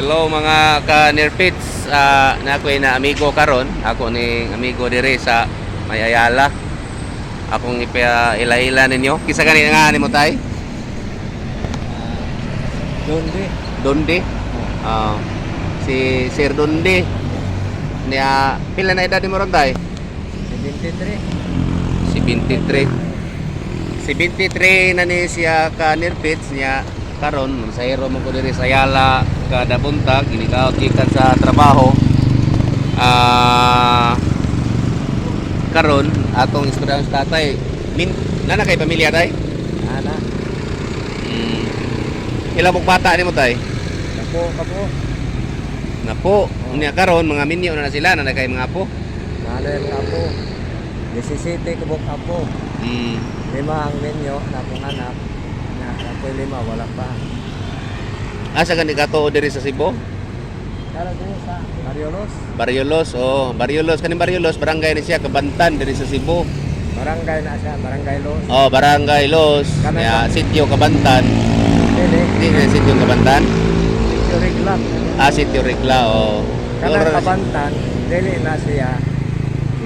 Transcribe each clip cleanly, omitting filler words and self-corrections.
Hello mga ka-Nearpits, na ako'y na amigo karon. Ako ni amigo dire sa May Ayala. Akong ipaila-ila ninyo. Kisa kanina nga mo tay? Dondi. Dondi. Si Sir Dondi. Niya pila na edad mo ron tay? 73. Si 23. Si 23 na ni siya ka-Nearpits niya karon sa hero mo ko diri sa Ayala kada buntag ginikaot gikan sa trabaho. Karon atong istorya sa tatay nana kay pamilya tay. Ana. Ilang mong bata nimo tay? Kapo. Napo unya karon mga minyo na sila na kay mga apo. Nalo yung kapo. 17 kabok kapo. 5 ang menyo na akong anak. Na ako 5 wala pa. Asa ka ni katuo diri sa Cebu? Kala ko sa Mariolos. Barriolos, Barriolos kaning Barriolos barangay ni siya Kabantan diri sa Cebu. Barangay na siya, Barangay Los. Barangay Los, Kanan ya ba? sitio Kabantan. Dili. Di na sitio Kabantan. Sitio Riglang. Sitio Rigla, Kanang Kabantan, dili na siya.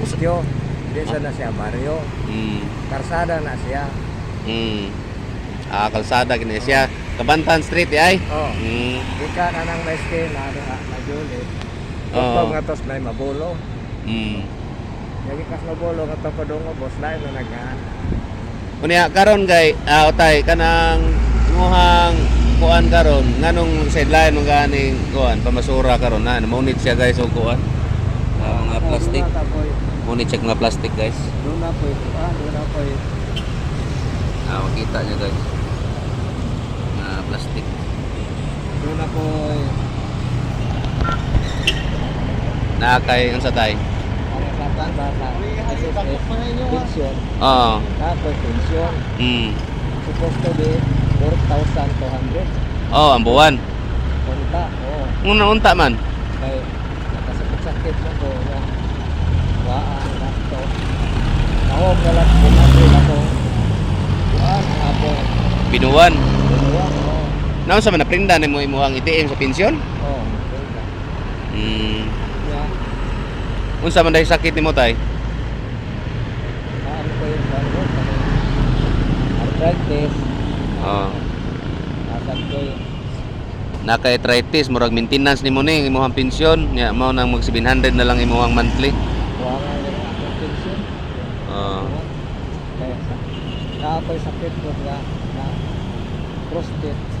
Sitio. Dili na siya baryo. Karsada na siya. Kalsada kini siya. Kabantan Street ay. Oh. Ika na nang meske na Julie. Oo. Nga tos may mabulo. Mm. Yagi kas mabulo nga to padung boss lain na nagaan. Unya karon kay utay kanang muhang kuan karon nganong sideline ng ganing kuan pamasura karon na munit siya guys og kuan. Mga plastic. Munit siya mga plastic guys. Doon na po ito. Makita niya guys. Plastic. Doon na po Nakay unsa tay? ang katan bata. Pension. Oo. Tapos pension. Supposed to be 4,200. Ang buwan. Punta. Oo. Unta man. Kaya nakasakit-sakit mo ko. Waan na ito. Nahom na lang pumatrin ako. Waan ako. Binuwan. Binuwang. Naon sa man naprinda nimo imong ATM sa pensyon? Oo. Yeah. Unsa man dahil sakit nimo tay? Ano ko yung bago? Arthritis. Nasab ko yung Naka-arthritis murag maintenance nimo ni imong pensyon nya mao nang mag 700 na lang imong monthly. buwangan yung akong pension. Kaya ako'y sakit ko na prostate.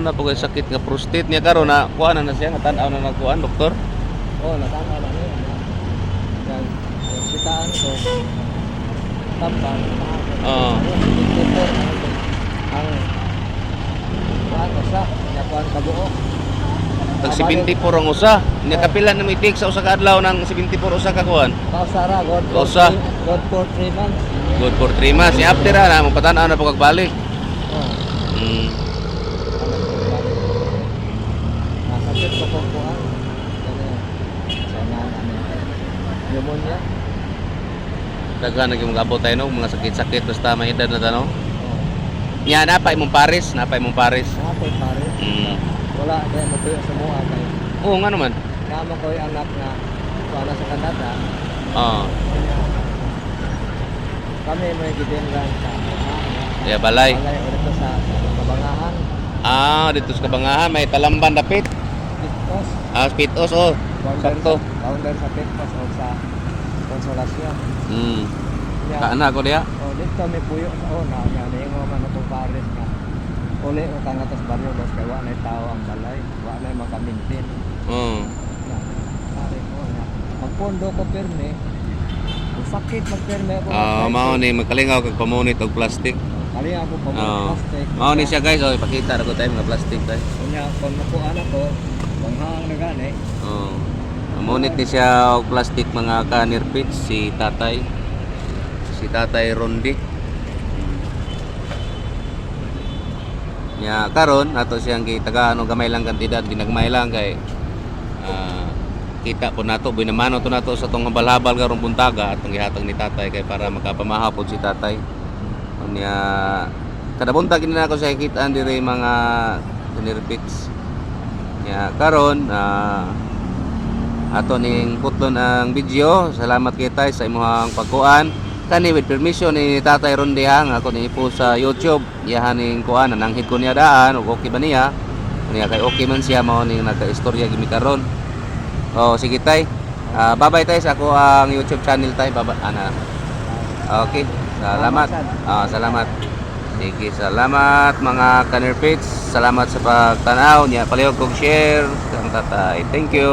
Napugay sakit nga prostate niya karon na kuan na siya nga tan-aw na nagkuan doktor. Natama na yun. Sitaan ko. Tambang. Ang ano sa nakuan kabuo. Tag 74 ang usa. Nya kapila na mitik sa usa ka adlaw nang 74 usa ka kuan. Pausara, God Usa. God for 3 months. Good for 3 months. Ni after na mo patan-aw na pagagbalik. Nasakit ko kung kuhan. Pneumonia. Daghan na gyud mag-abot tayo no mga sakit-sakit basta may edad na tano. Nya napay mong Paris, Ako'y pare. Wala kaya matuyo sa mga kay. Oo nga naman. Kama ko yung anak na wala sa Canada. Kami may gibingan sa Kaya balay. Balay ulit sa Kabangahan. Dito sa Kabangahan may talamban dapit. Pitos. Pitos sakto. Founder sa Pitos o sa Konsolasyon. Kaana ko diha. Dito may puyo sa na yung mga itong pares na uli o tangatas baryo dos kaya wala tao ang balay. Wala makamintin. Pare ko na. Magpondo ko pirme. Sakit magpirme ako. Mao ni magkalingaw kag pamunit og plastic. Kali ako plastic. Mao ni siya guys, ipakita ra ko tayo mga plastic tayo. Kunya kon nakuha na ko, banghang na gani. Pamunit ni siya og plastic mga ka-Nearpits si Tatay. Si Tatay Rondi. Nya karon ato siyang gitagaan og gamay lang kantidad, dinagmay lang kay kita po nato binamano to nato sa tong habal-habal karong buntaga atong gihatag ni Tatay kay para makapamahaw pod si Tatay. Unya kada buntag kini nako siya kitaan diri mga Nearpits. Ya karon ato ning putlon ang video. Salamat kay tay sa imong pagkuan. Kani with permission ni Tatay Ronde ha, nga ako ni ipo sa YouTube. Iyahan ning kuan nananghid ko niya daan ug okay ba niya? Niya kay okay man siya mao ning nagka-istorya gimi karon. Oh sige tay. Bye-bye tay sa ako ang YouTube channel tay. Baba ana. Okay. Salamat. Salamat. Sige, salamat mga Kanerpits. Salamat sa pagtanaw niya. Palihog kog share. Ang tatay. Thank you.